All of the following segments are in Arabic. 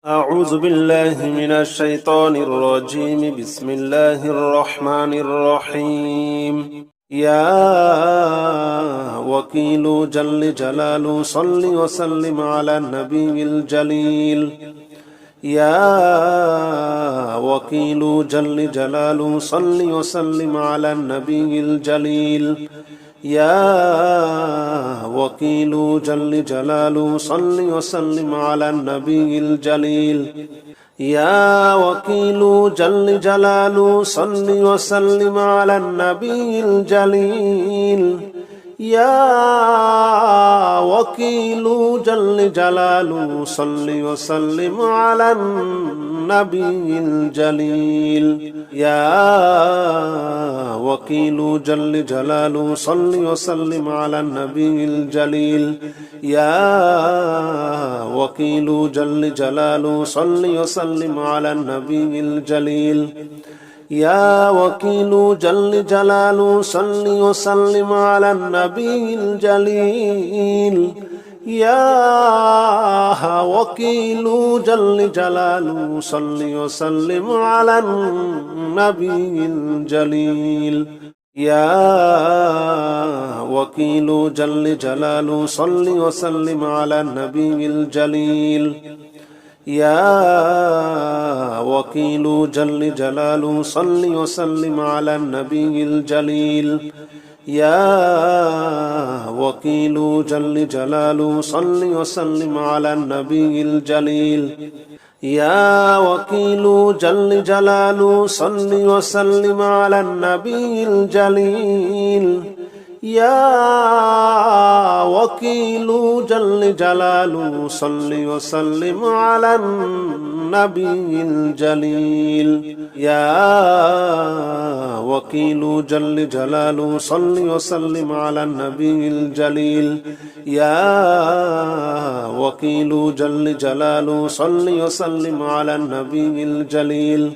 أعوذ بالله من الشيطان الرجيم. بسم الله الرحمن الرحيم. يا وكيل جل جلاله صل وسلم على النبي الجليل. يا وكيل جل جلاله صل وسلم على النبي الجليل. يا وكيل جل جلاله صل وسلم على النبي الجليل. يا وكيل جل جلاله صل وسلم على النبي الجليل. يا وكيل جل جلاله صل وسلم على النبي الجليل. يا وكيل جل جلاله صل وسلم على النبي الجليل. يا وكيل جل جلاله صل وسلم على النبي الجليل. يا وكيل جل جلاله صل وسلم على النبي الجليل. يا وكيل جل جلاله صل وسلم على النبي الجليل. يا وكيل جل جلاله صل وسلم على النبي الجليل. يا وكيل جل جلاله صل وسلم على النبي الجليل. يا وكيل جل جلاله صل وسلم على النبي الجليل. يا وكيل جل جلاله صل وسلم على النبي الجليل. يا وكيل جل جلاله صل وسلم على النبي الجليل. يا وكيل جل جلاله صل وسلم على النبي الجليل. يا وكيل جل جلاله صل وسلم على النبي الجليل.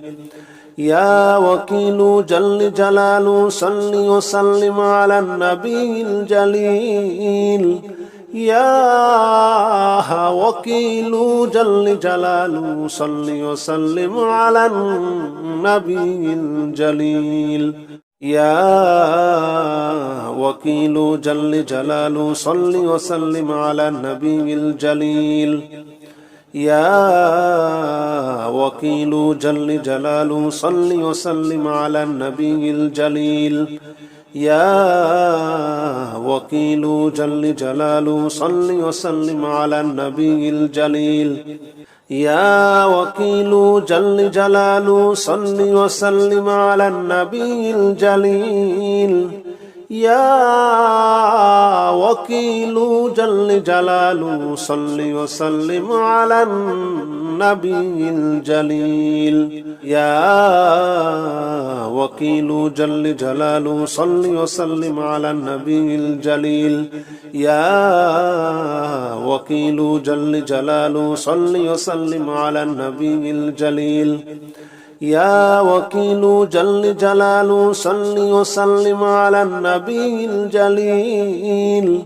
يا وكيل جل جلاله صل وسلم على النبي الجليل. يا وكيل جل جلاله صل وسلم على النبي الجليل. يا وكيل جل جلاله صل وسلم على النبي الجليل. يا وكيل جل جلاله صل وسلم على النبي الجليل. يا وكيل جل جلاله صل وسلم على النبي الجليل. يا وكيل جل جلاله صل وسلم على النبي الجليل. يا وكيل جل جلاله صل وسلم على النبي الجليل. يا وكيل جل جلاله صل وسلم على النبي الجليل. يا وكيل جل جلاله صل وسلم على النبي الجليل. يا وكيل جل جلاله صل وسلم على النبي الجليل.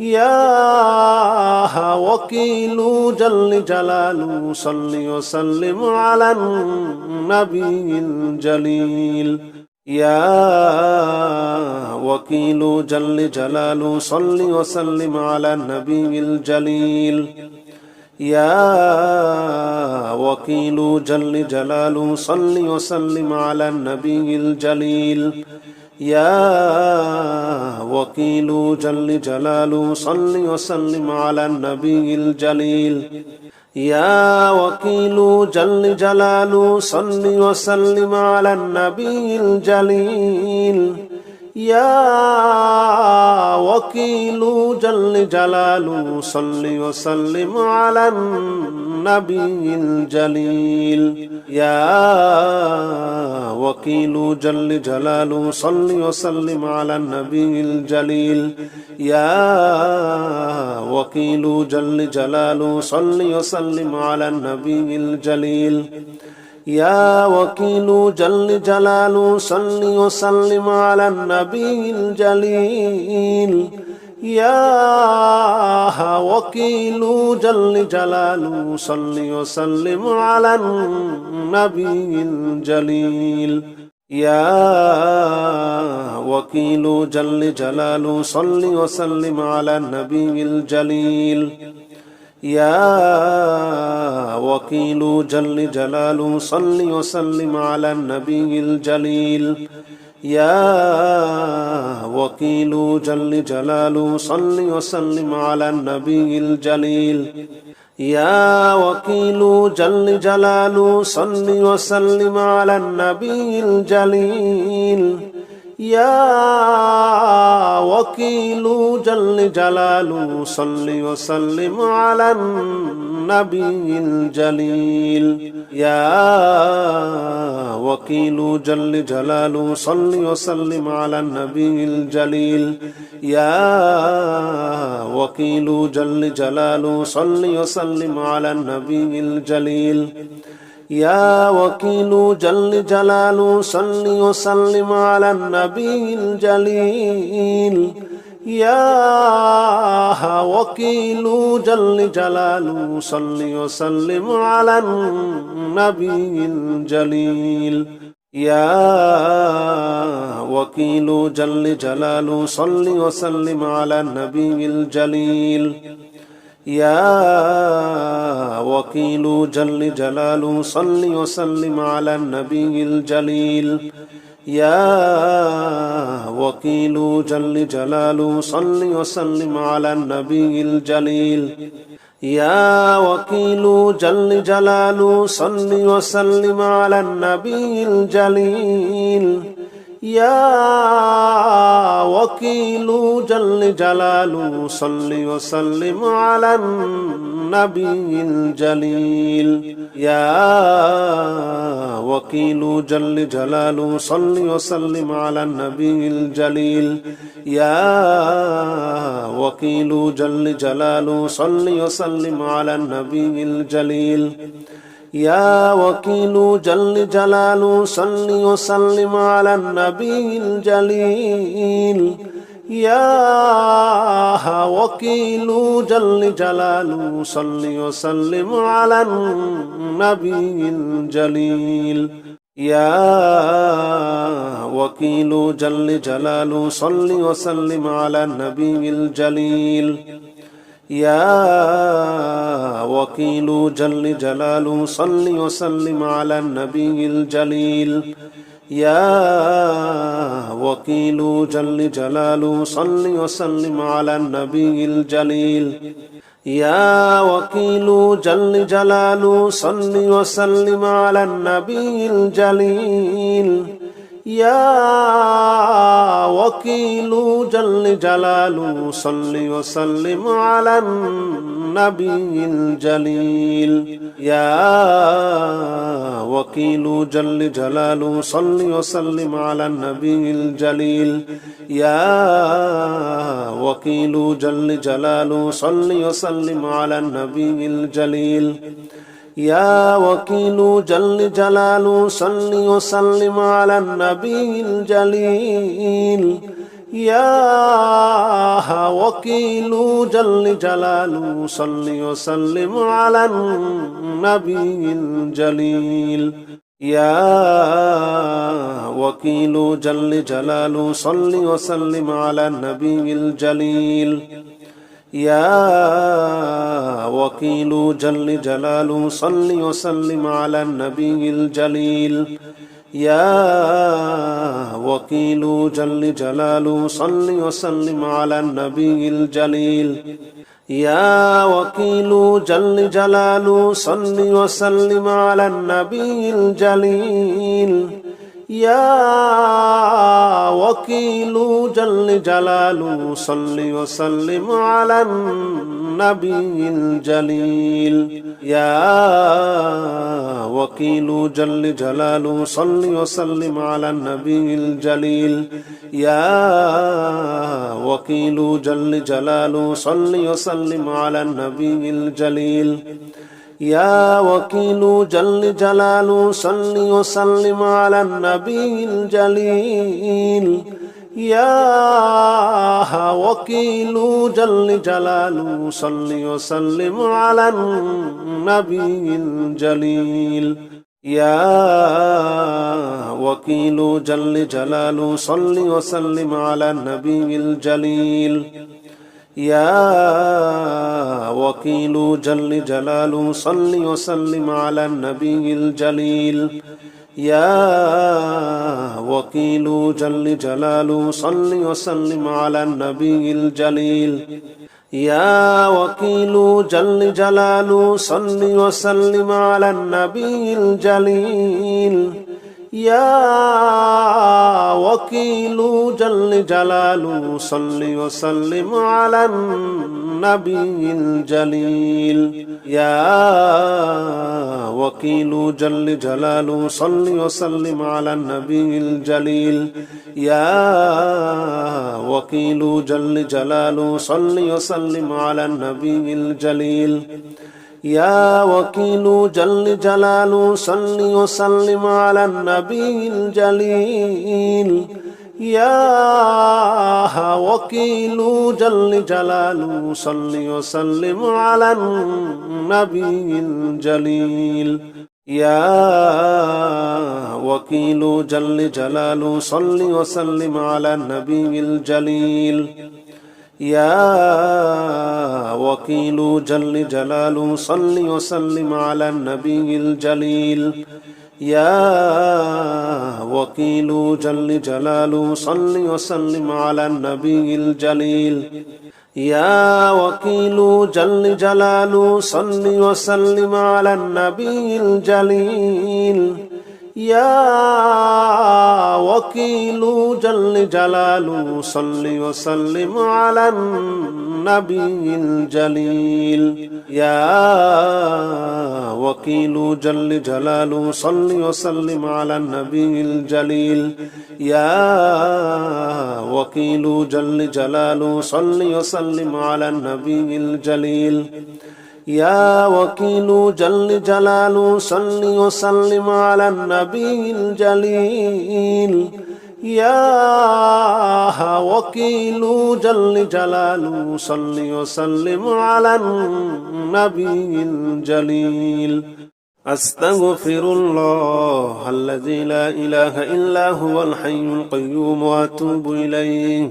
يا وكيل جل جلاله صل وسلم على النبي الجليل. يا وكيل جل جلاله صل وسلم على النبي الجليل. يا وكيل جل جلاله صل وسلم على النبي الجليل. يا وكيل جل جلاله صل وسلم على النبي الجليل. يا وكيل جل جلاله صل وسلم على النبي الجليل. يا وكيل جل جلاله صل وسلم على النبي الجليل. يا وكيل جل جلاله صل وسلم على النبي الجليل. يا وكيل جل جلاله صل وسلم على النبي الجليل. يا وكيل جل جلاله صل وسلم على النبي الجليل. يا وكيل جل جلاله صل وسلم على النبي الجليل يا وكيل جل جلاله صل وسلم على النبي الجليل يا وكيل جل جلاله صل وسلم على النبي الجليل يا وكيل جل جلاله صل وسلم على النبي الجليل يا وكيل جل جلاله صل وسلم على النبي الجليل يا وكيل جل جلاله صل وسلم على النبي الجليل يا وكيل جل جلاله صل وسلم على النبي الجليل يا وكيل جل جلاله صل وسلم على النبي الجليل يا وكيل جل جلاله صل وسلم على النبي الجليل يا وكيل جل جلاله صل وسلم على النبي الجليل يا وكيل جل جلاله صل وسلم على النبي الجليل يا وكيل جل جلاله صل وسلم على النبي الجليل يا وكيل جل جلاله صل وسلم على النبي الجليل يا وكيل جل جلاله صل وسلم على النبي الجليل يا وكيل جل جلاله صل وسلم على النبي الجليل يا وكيل جل جلاله صل وسلم على النبي الجليل يا وكيل جل جلاله صل وسلم على النبي الجليل يا وكيل جل جلاله صل وسلم على النبي الجليل يا وكيل جل جلاله صل وسلم على النبي الجليل يا وكيل جل جلاله صل وسلم على النبي الجليل يا وكيل جل جلاله صل وسلم على النبي الجليل يا وكيل جل جلاله صل وسلم على النبي الجليل يا وكيل جل جلاله صل وسلم على النبي الجليل يا وكيل جل جلاله صل وسلم على النبي الجليل يا وكيل جل جلاله صل وسلم على النبي الجليل يا وكيل جل جلاله صل وسلم على النبي الجليل يا وكيل جل جلاله صل وسلم على النبي الجليل يا وكيل جل جلاله صل وسلم على النبي الجليل يا وكيل جل جلاله صل وسلم على النبي الجليل يا وكيل جل جلاله صل وسلم على النبي الجليل يا وكيل جل جلاله صل وسلم على النبي الجليل يا وكيل جل جلاله صل وسلم على النبي الجليل يا وكيل جل جلاله صل وسلم على النبي الجليل يا وكيل جل جلاله صل وسلم على النبي الجليل يا وكيل جل جلاله صل وسلم على النبي الجليل يا وكيل جل جلاله صل وسلم على النبي الجليل يا وكيل جل جلاله صل وسلم على النبي الجليل يا وكيل جل جلاله صل وسلم على النبي الجليل يا وكيل جل جلاله صل وسلم على النبي الجليل يا وكيل جل جلاله صل وسلم على النبي الجليل يا وكيل جل جلاله صل وسلم على النبي الجليل يا وكيل جل جلاله صل وسلم على النبي الجليل يا وكيل جل جلاله صل وسلم على النبي الجليل يا وكيل جل جلاله صل وسلم على النبي الجليل يا وكيل جل جلاله صل وسلم على النبي الجليل يا وكيل جل جلاله صل وسلم على النبي الجليل يا وكيل جل جلاله صل وسلم على النبي الجليل يا وكيل جل جلاله صل وسلم على النبي الجليل يا وكيل جل جلاله صل وسلم على النبي الجليل يا وكيل جل جلاله صل وسلم على النبي الجليل يا وكيل جل جلاله صل وسلم على النبي الجليل يا وكيل جل جلاله صل وسلم على النبي الجليل يا وكيل جل جلاله صل وسلم على النبي الجليل يا وكيل جل جلاله صل وسلم على النبي الجليل يا وكيل جل جلاله صل وسلم على النبي الجليل أستغفر الله الذي لا إله إلا هو الحي القيوم وأتوب إليه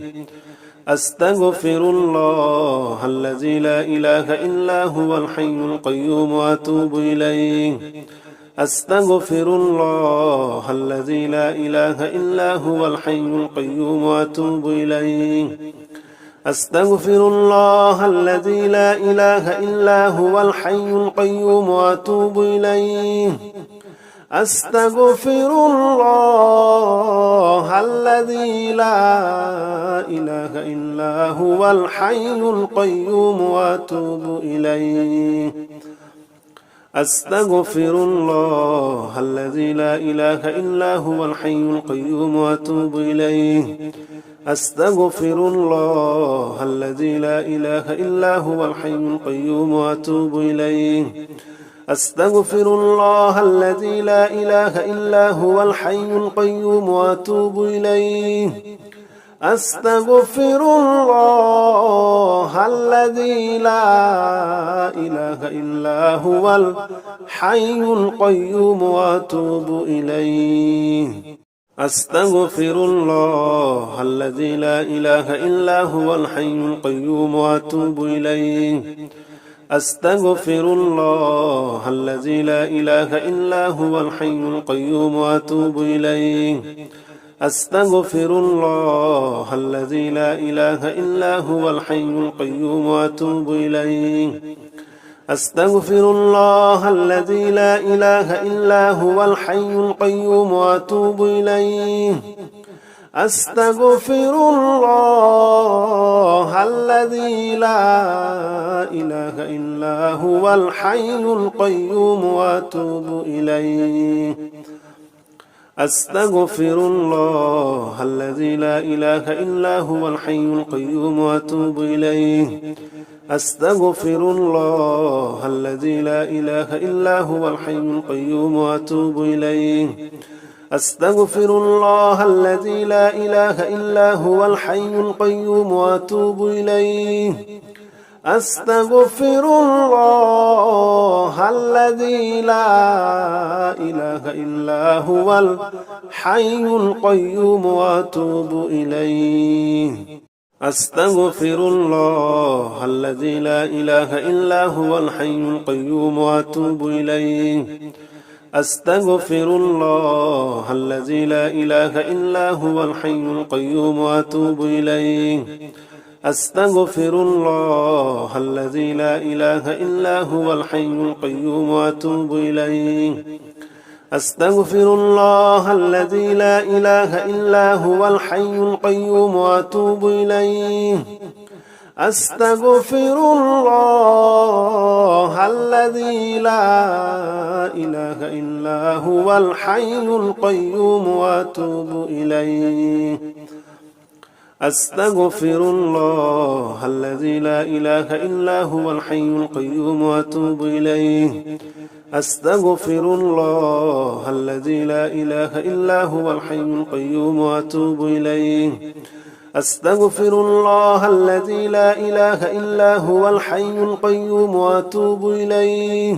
أستغفر الله الذي لا إله إلا هو الحي القيوم وأتوب إليه أستغفر الله الذي لا إله إلا هو الحي القيوم وأتوب إليه أستغفر الله الذي لا إله إلا هو الحي القيوم وأتوب إليه أستغفر الله الذي لا إله إلا هو الحي القيوم وأتوب إليه أستغفر الله الذي لا إله إلا هو الحي القيوم وأتوب إليه أستغفر الله الذي لا إله إلا هو الحي القيوم وأتوب إليه أستغفر الله الذي لا إله إلا هو الحي القيوم وأتوب إليه أستغفر الله الذي لا إله إلا هو الحي القيوم وأتوب إليه أستغفر الله الذي لا إله إلا هو الحي القيوم وأتوب إليه أستغفر الله الذي لا إله إلا هو الحي القيوم وأتوب إليه أستغفر الله الذي لا إله إلا هو الحي القيوم وأتوب إليه أستغفر الله الذي لا إله إلا هو الحي القيوم وأتوب إليه أستغفر الله الذي لا إله إلا هو الحي القيوم وأتوب إليه أستغفر الله الذي لا إله إلا هو الحي القيوم وأتوب إليه أستغفر الله الذي لا إله إلا هو الحي القيوم وأتوب إليه أستغفر الله الذي لا إله إلا هو الحي القيوم وأتوب إليه أستغفر الله الذي لا إله إلا هو الحي القيوم وأتوب إليه أستغفر الله الذي لا إله إلا هو الحي القيوم وأتوب إليه أستغفر الله الذي لا إله إلا هو الحي القيوم وأتوب إليه أستغفر الله الذي لا إله إلا هو الحي القيوم وأتوب إليه أستغفر الله الذي لا إله إلا هو الحي القيوم وأتوب إليه أستغفر الله الذي لا إله إلا هو الحي القيوم وأتوب إليه أستغفر الله الذي لا إله إلا هو الحي القيوم وأتوب إليه أستغفر الله الذي لا إله إلا هو الحي القيوم وأتوب إليه أستغفر الله الذي لا إله إلا هو الحي القيوم وأتوب إليه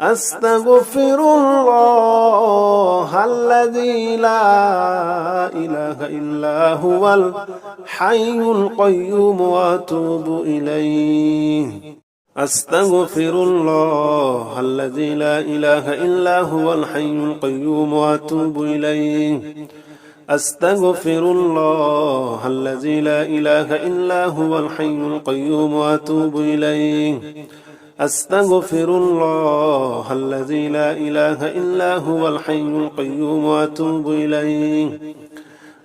أستغفر الله الذي لا إله إلا هو الحي القيوم وأتوب إليه أستغفر الله الذي لا إله إلا هو الحي القيوم وأتوب إليه أستغفر الله الذي لا إله إلا هو الحي القيوم وأتوب إليه أستغفر الله الذي لا إله إلا هو الحي القيوم وأتوب إليه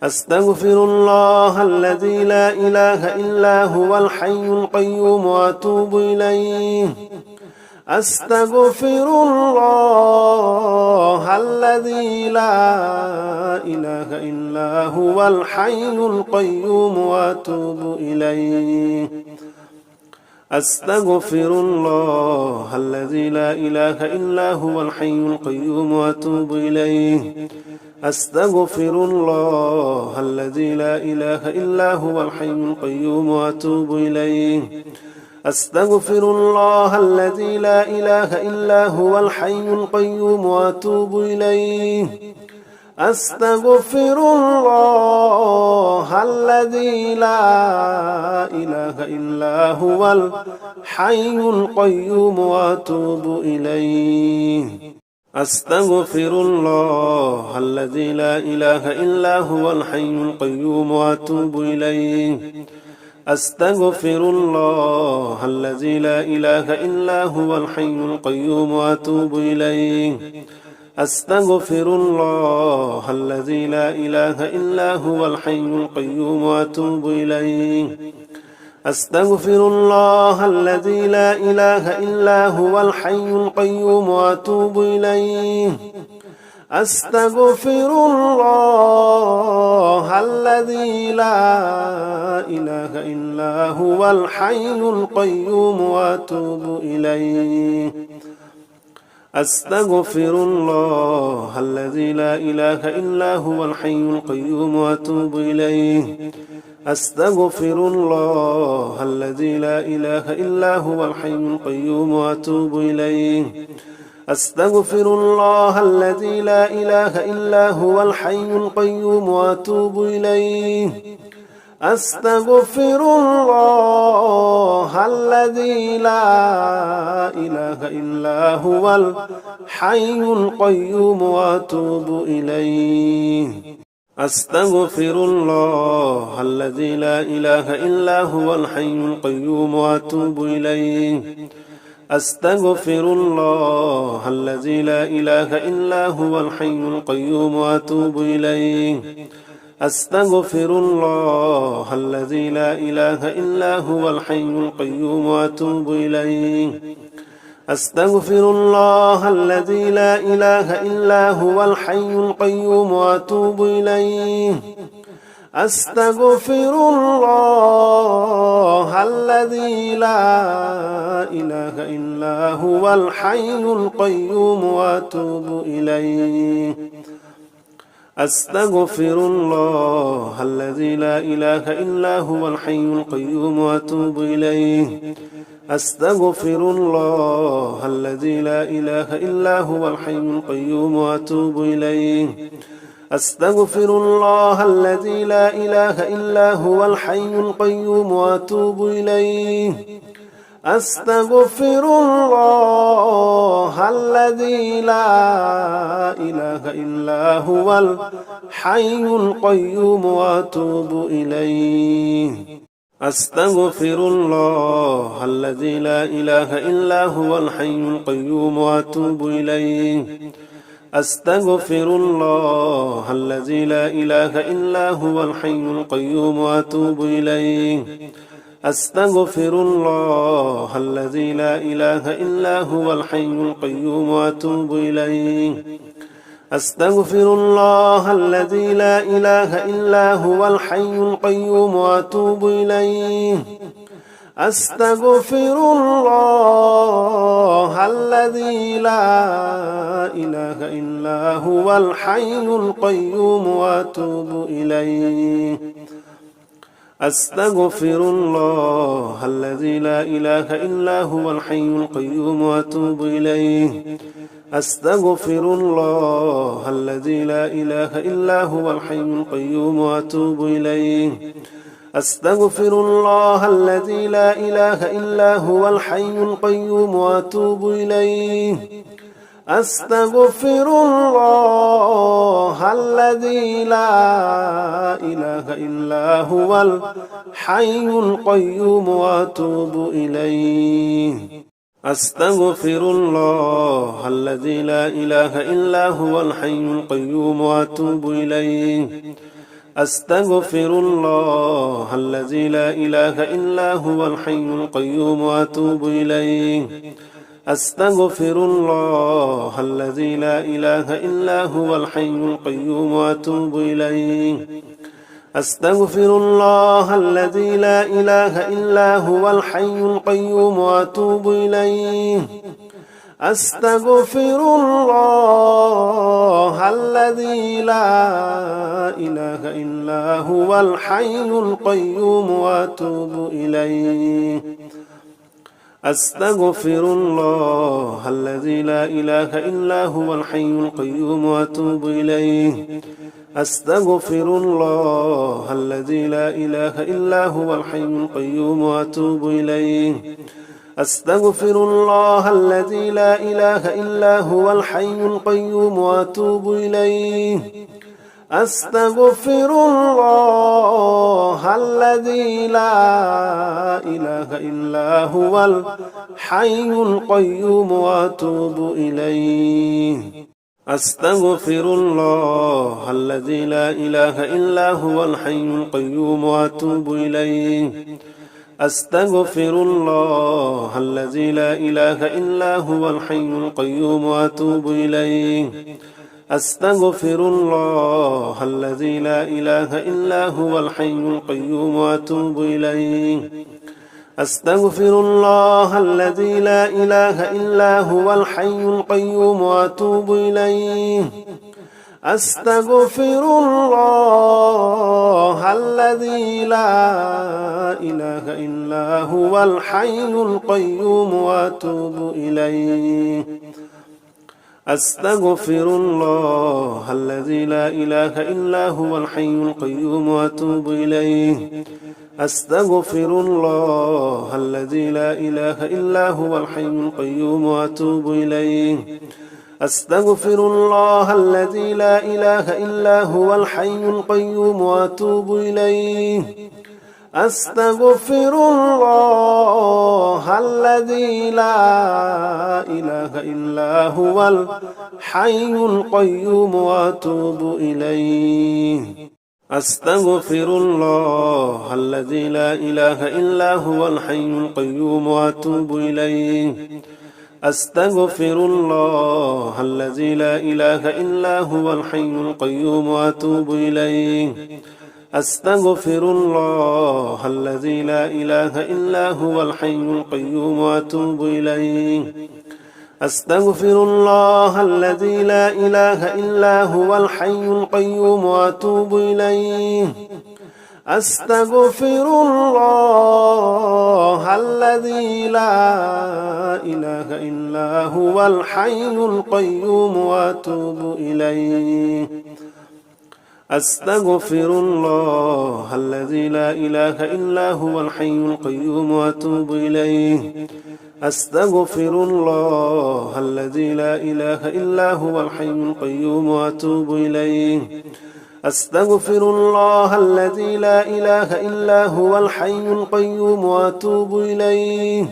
أستغفر الله الذي لا إله إلا هو الحي القيوم وأتوب إليه أستغفر الله الذي لا إله إلا هو الحي القيوم وأتوب إليه أستغفر الله الذي لا إله إلا هو الحي القيوم وأتوب إليه أستغفر الله الذي لا إله إلا هو الحي القيوم وأتوب إليه أستغفر الله الذي لا إله إلا هو الحي القيوم وأتوب إليه أستغفر الله الذي لا إله إلا هو الحي القيوم وأتوب إليه أستغفر الله الذي لا إله إلا هو الحي القيوم وأتوب إليه أستغفر الله الذي لا إله إلا هو الحي القيوم وأتوب إليه أستغفر الله الذي لا إله إلا هو الحي القيوم وأتوب إليه أستغفر الله الذي لا إله إلا هو الحي القيوم وأتوب إليه أستغفر الله الذي لا إله إلا هو الحي القيوم وأتوب إليه أستغفر الله الذي لا إله إلا هو الحي القيوم وأتوب إليه أستغفر الله الذي لا إله إلا هو الحي القيوم وأتوب إليه أستغفر الله الذي لا إله إلا هو الحي القيوم وأتوب إليه أستغفر الله الذي لا إله إلا هو الحي القيوم وأتوب إليه أستغفر الله الذي لا إله إلا هو الحي القيوم وأتوب إليه أستغفر الله الذي لا إله إلا هو الحي القيوم وأتوب إليه أستغفر الله الذي لا إله إلا هو الحي القيوم وأتوب إليه أستغفر الله الذي لا إله إلا هو الحي القيوم وأتوب إليه أستغفر الله الذي لا إله إلا هو الحي القيوم وأتوب إليه أستغفر الله الذي لا إله إلا هو الحي القيوم وأتوب إليه أستغفر الله الذي لا إله إلا هو الحي القيوم وأتوب إليه أستغفر الله الذي لا إله إلا هو الحي القيوم وأتوب إليه أستغفر الله الذي لا إله إلا هو الحي القيوم وأتوب إليه أستغفر الله الذي لا إله إلا هو الحي القيوم وأتوب إليه أستغفر الله الذي لا إله إلا هو الحي القيوم وأتوب إليه أستغفر الله الذي لا إله إلا هو الحي القيوم وأتوب إليه أستغفر الله الذي لا إله إلا هو الحي القيوم وأتوب إليه أستغفر الله الذي لا إله إلا هو الحي القيوم وأتوب إليه أستغفر الله الذي لا إله إلا هو الحي القيوم وأتوب إليه أستغفر الله الذي لا إله إلا هو الحي القيوم وأتوب إليه أستغفر الله الذي لا إله إلا هو الحي القيوم وأتوب إليه أستغفر الله الذي لا إله إلا هو الحي القيوم وأتوب إليه أستغفر الله الذي لا إله إلا هو الحي القيوم وأتوب إليه أستغفر الله الذي لا إله إلا هو الحي القيوم وأتوب إليه أستغفر الله الذي لا إله إلا هو الحي القيوم وأتوب إليه أستغفر الله الذي لا إله إلا هو الحي القيوم وأتوب إليه أستغفر الله الذي لا إله إلا هو الحي القيوم وأتوب إليه أستغفر الله الذي لا إله إلا هو الحي القيوم وأتوب إليه أستغفر الله الذي لا إله إلا هو الحي القيوم وأتوب إليه أستغفر الله الذي لا إله إلا هو الحي القيوم وأتوب إليه أستغفر الله الذي لا إله إلا هو الحي القيوم وأتوب إليه أستغفر الله الذي لا إله إلا هو الحي القيوم وأتوب إليه أستغفر الله الذي لا إله إلا هو الحي القيوم وأتوب إليه أستغفر الله الذي لا إله إلا هو الحي القيوم وأتوب إليه أستغفر الله الذي لا إله إلا هو الحي القيوم وأتوب إليه أستغفر الله الذي لا إله إلا هو الحي القيوم وأتوب إليه أستغفر الله الذي لا إله إلا هو الحي القيوم وأتوب إليه أستغفر الله الذي لا إله إلا هو الحي القيوم وأتوب إليه أستغفر الله الذي لا إله إلا هو الحي القيوم وأتوب إليه أستغفر الله الذي لا إله إلا هو الحي القيوم وأتوب إليه أستغفر الله الذي لا إله إلا هو الحي القيوم وأتوب إليه أستغفر الله الذي لا إله إلا هو الحي القيوم وأتوب إليه أستغفر الله الذي لا إله إلا هو الحي القيوم وأتوب إليه أستغفر الله الذي لا إله إلا هو الحي القيوم وأتوب إليه. أستغفر الله الذي لا إله إلا هو الحي القيوم وأتوب إليه. أستغفر الله الذي لا إله إلا هو الحي القيوم وأتوب إليه. أستغفر الله الذي لا إله إلا هو الحي القيوم وأتوب إليه. أستغفر الله الذي لا إله إلا هو الحي القيوم وأتوب إليه.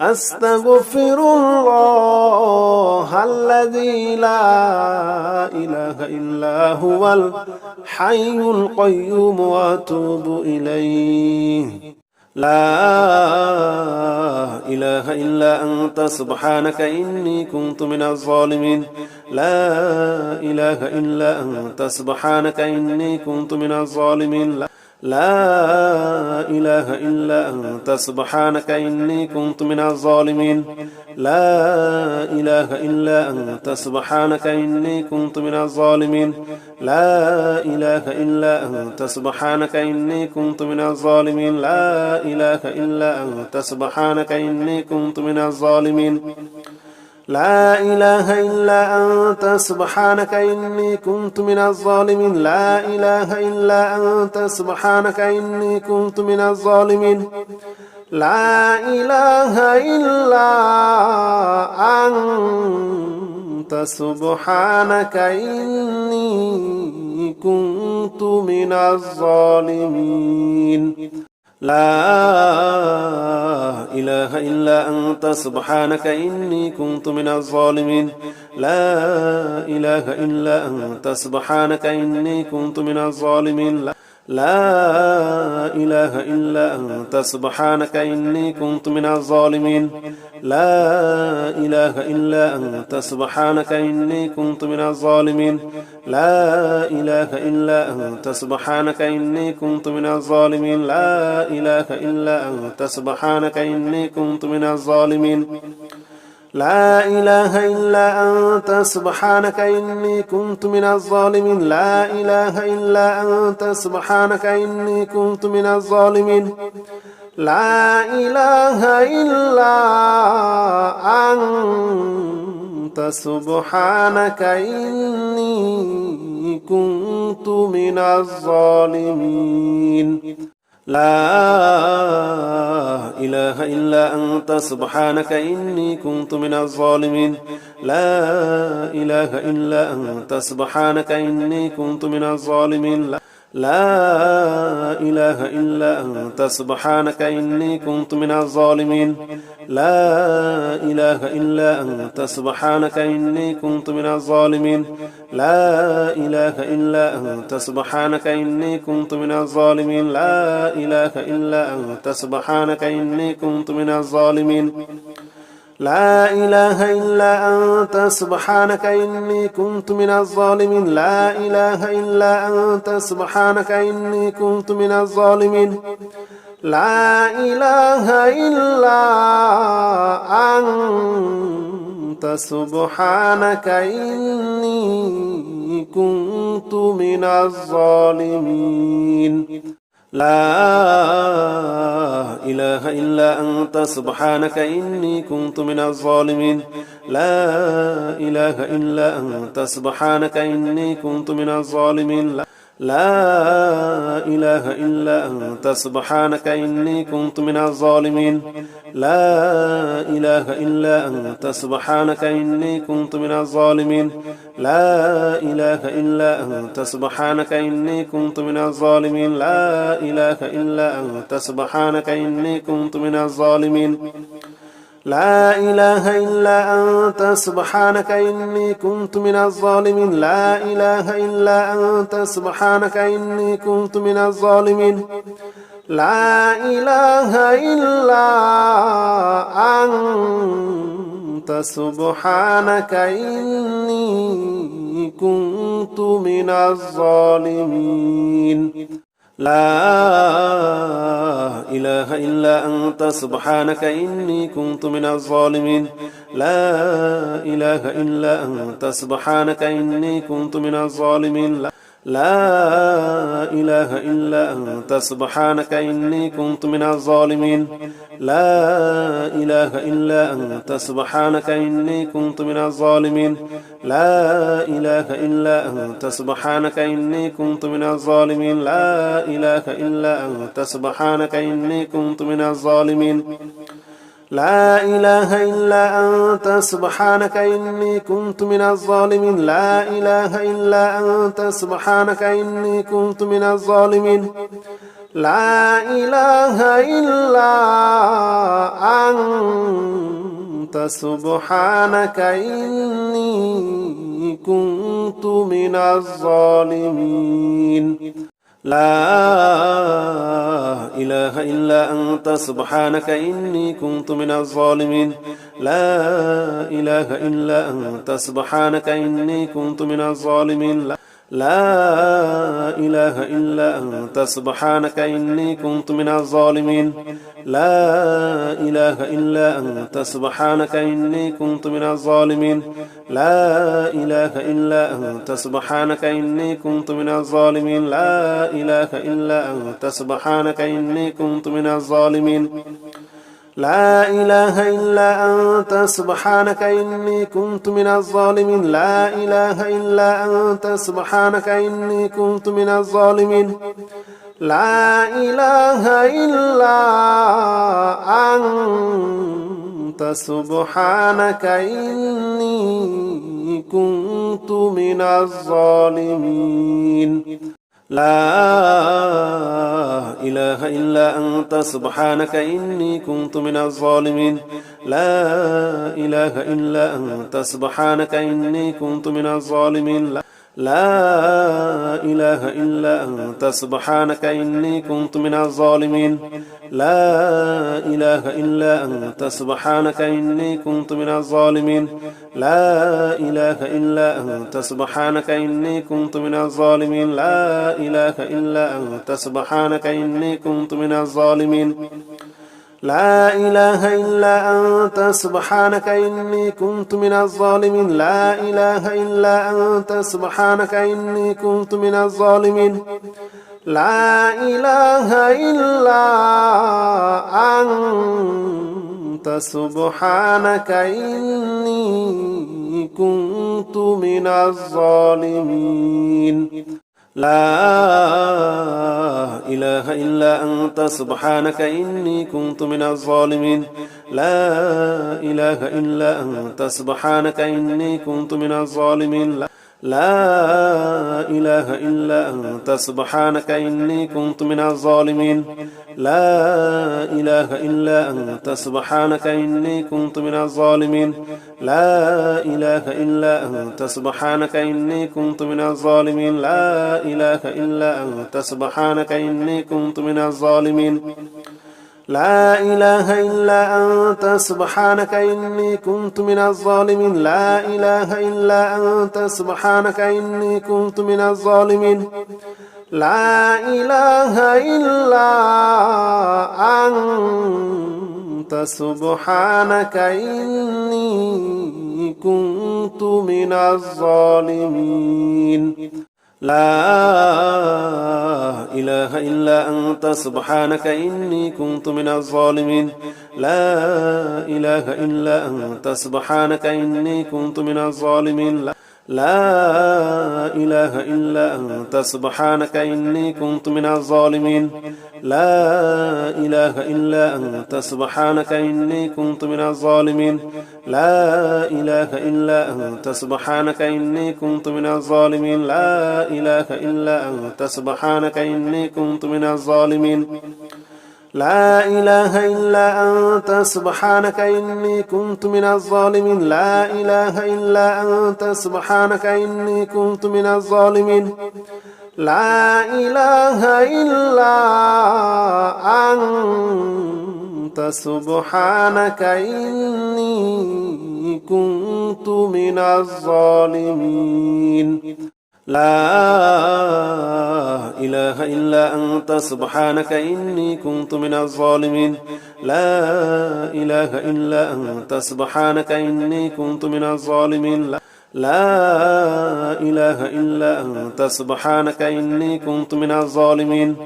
أستغفر الله الذي لا إله إلا هو الحي القيوم وأتوب إليه. لا إله إلا أنت سبحانك إني كنت من الظالمين. لا إله إلا أنت سبحانك إني كنت من الظالمين. لا إله إلا أنت سبحانك إني كنت من الظالمين. لا إله إلا أنت سبحانك إني كنت من الظالمين. لا إله إلا أنت سبحانك إني كنت من الظالمين. لا إله إلا أنت سبحانك إني كنت من الظالمين. لا إله إلا أنت سبحانك إني كنت من الظالمين. لا إله إلا أنت سبحانك إني كنت من الظالمين. لا إله إلا أنت سبحانك إني كنت من الظالمين. لا إله إلا أنت سبحانك إني كنت من الظالمين. لا إله إلا أنت سبحانك إني كنت من الظالمين. لا إله إلا أنت سبحانك إني كنت من الظالمين. لا إله إلا أنت سبحانك إني كنت من الظالمين. لا إله إلا أنت سبحانك إني كنت من الظالمين. لا إله إلا أنت سبحانك إني كنت من الظالمين. لا إله إلا أنت سبحانك إني كنت من الظالمين. لا إله إلا أنت سبحانك إني كنت من الظالمين. لا إله إلا أنت سبحانك إني كنت من الظالمين. لا إله إلا أنت سبحانك إني كنت من الظالمين. لا إله إلا أنت سبحانك إني كنت من الظالمين. لا إله إلا أنت سبحانك إني كنت من الظالمين. لا إله إلا أنت سبحانك إني كنت من الظالمين. لا إله إلا أنت سبحانك إني كنت من الظالمين. لا إله إلا أنت سبحانك إني كنت من الظالمين. لا إله إلا أنت سبحانك إني كنت من الظالمين. لا إله إلا أنت سبحانك إني كنت من الظالمين. لا إله إلا أنت سبحانك إني كنت من الظالمين. لا إله إلا أنت سبحانك إني كنت من الظالمين. لا إله إلا أنت سبحانك إني كنت من الظالمين. لا إله إلا أنت سبحانك إني كنت من الظالمين. لا إله إلا أنت سبحانك إني كنت من الظالمين. لا إله إلا أنت سبحانك إني كنت من الظالمين. لا إله إلا أنت سبحانك إني كنت من الظالمين. لا إله إلا أنت سبحانك إني كنت من الظالمين. لا إله إلا أنت سبحانك إني كنت من الظالمين. لا إله إلا أنت سبحانك إني كنت من الظالمين. لا إله إلا أنت سبحانك إني كنت من الظالمين لا إله إلا أنت سبحانك إني كنت من الظالمين لا إله إلا أنت سبحانك إني كنت من الظالمين لا إله إلا أنت سبحانك إني كنت من الظالمين لا إله إلا أنت سبحانك إني كنت من الظالمين لا إله إلا أنت سبحانك إني كنت من الظالمين لا إله إلا أنت سبحانك إني كنت من الظالمين لا إله إلا أنت سبحانك إني كنت من الظالمين لا إله إلا أنت سبحانك إني كنت من الظالمين لا إله إلا أنت سبحانك إني كنت من الظالمين لا إله إلا أنت سبحانك إني كنت من الظالمين لا إله إلا أنت سبحانك إني كنت من الظالمين لا إله إلا أنت سبحانك إني كنت من الظالمين لا إله إلا أنت سبحانك إني كنت من الظالمين لا إله إلا أنت سبحانك إني كنت من الظالمين لا إله إلا أنت سبحانك إني كنت من الظالمين لا إله إلا أنت سبحانك إني كنت من الظالمين لا إله إلا أنت سبحانك إني كنت من الظالمين لا إله إلا أنت سبحانك إني كنت من الظالمين لا إله إلا أنت سبحانك إني كنت من الظالمين لا إله إلا أنت سبحانك إني كنت من الظالمين لا إله إلا أنت سبحانك إني كنت من الظالمين لا إله إلا أنت سبحانك إني كنت من الظالمين لا إله إلا أنت سبحانك إني كنت من الظالمين لا إله إلا أنت سبحانك إني كنت من الظالمين لا إله إلا أنت سبحانك إني كنت من الظالمين لا إله إلا أنت سبحانك إني كنت من الظالمين لا إله إلا أنت سبحانك إني كنت من الظالمين لا إله إلا أنت سبحانك إني كنت من الظالمين لا إله إلا أنت سبحانك إني كنت من الظالمين لا إله إلا أنت سبحانك إني كنت من الظالمين لا إله إلا أنت سبحانك إني كنت من الظالمين لا إله إلا أنت سبحانك إني كنت من الظالمين لا إله إلا أنت سبحانك إني كنت من الظالمين لا إله إلا أنت سبحانك إني كنت من الظالمين لا إله إلا أنت سبحانك إني كنت من الظالمين لا إله إلا أنت سبحانك إني كنت من الظالمين لا إله إلا أنت سبحانك إني كنت من الظالمين لا إله إلا أنت سبحانك إني كنت من الظالمين لا إله إلا أنت سبحانك إني كنت من الظالمين لا إله إلا أنت سبحانك إني كنت من الظالمين لا إله إلا أنت سبحانك إني كنت من الظالمين لا إله إلا أنت سبحانك إني كنت من الظالمين لا إله إلا أنت سبحانك إني كنت من الظالمين لا إله إلا أنت سبحانك إني كنت من الظالمين لا إله إلا أنت سبحانك إني كنت من الظالمين لا إله إلا أنت سبحانك إني كنت من الظالمين لا إله إلا أنت سبحانك إني كنت من الظالمين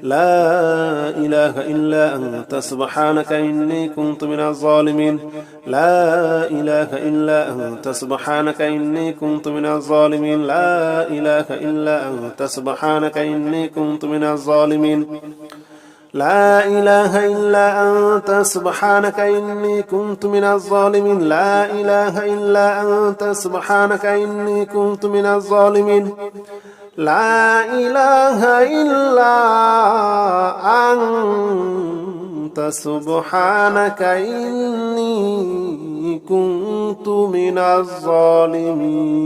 لا إله إلا أنت سبحانك إني كنت من الظالمين لا إله إلا أنت سبحانك إني كنت من الظالمين لا إله إلا أنت سبحانك إني كنت من الظالمين لا إله إلا أنت سبحانك إني كنت من الظالمين لا إله إلا أنت سبحانك إني كنت من الظالمين لا إله إلا أنت سبحانك إني كنت من الظالمين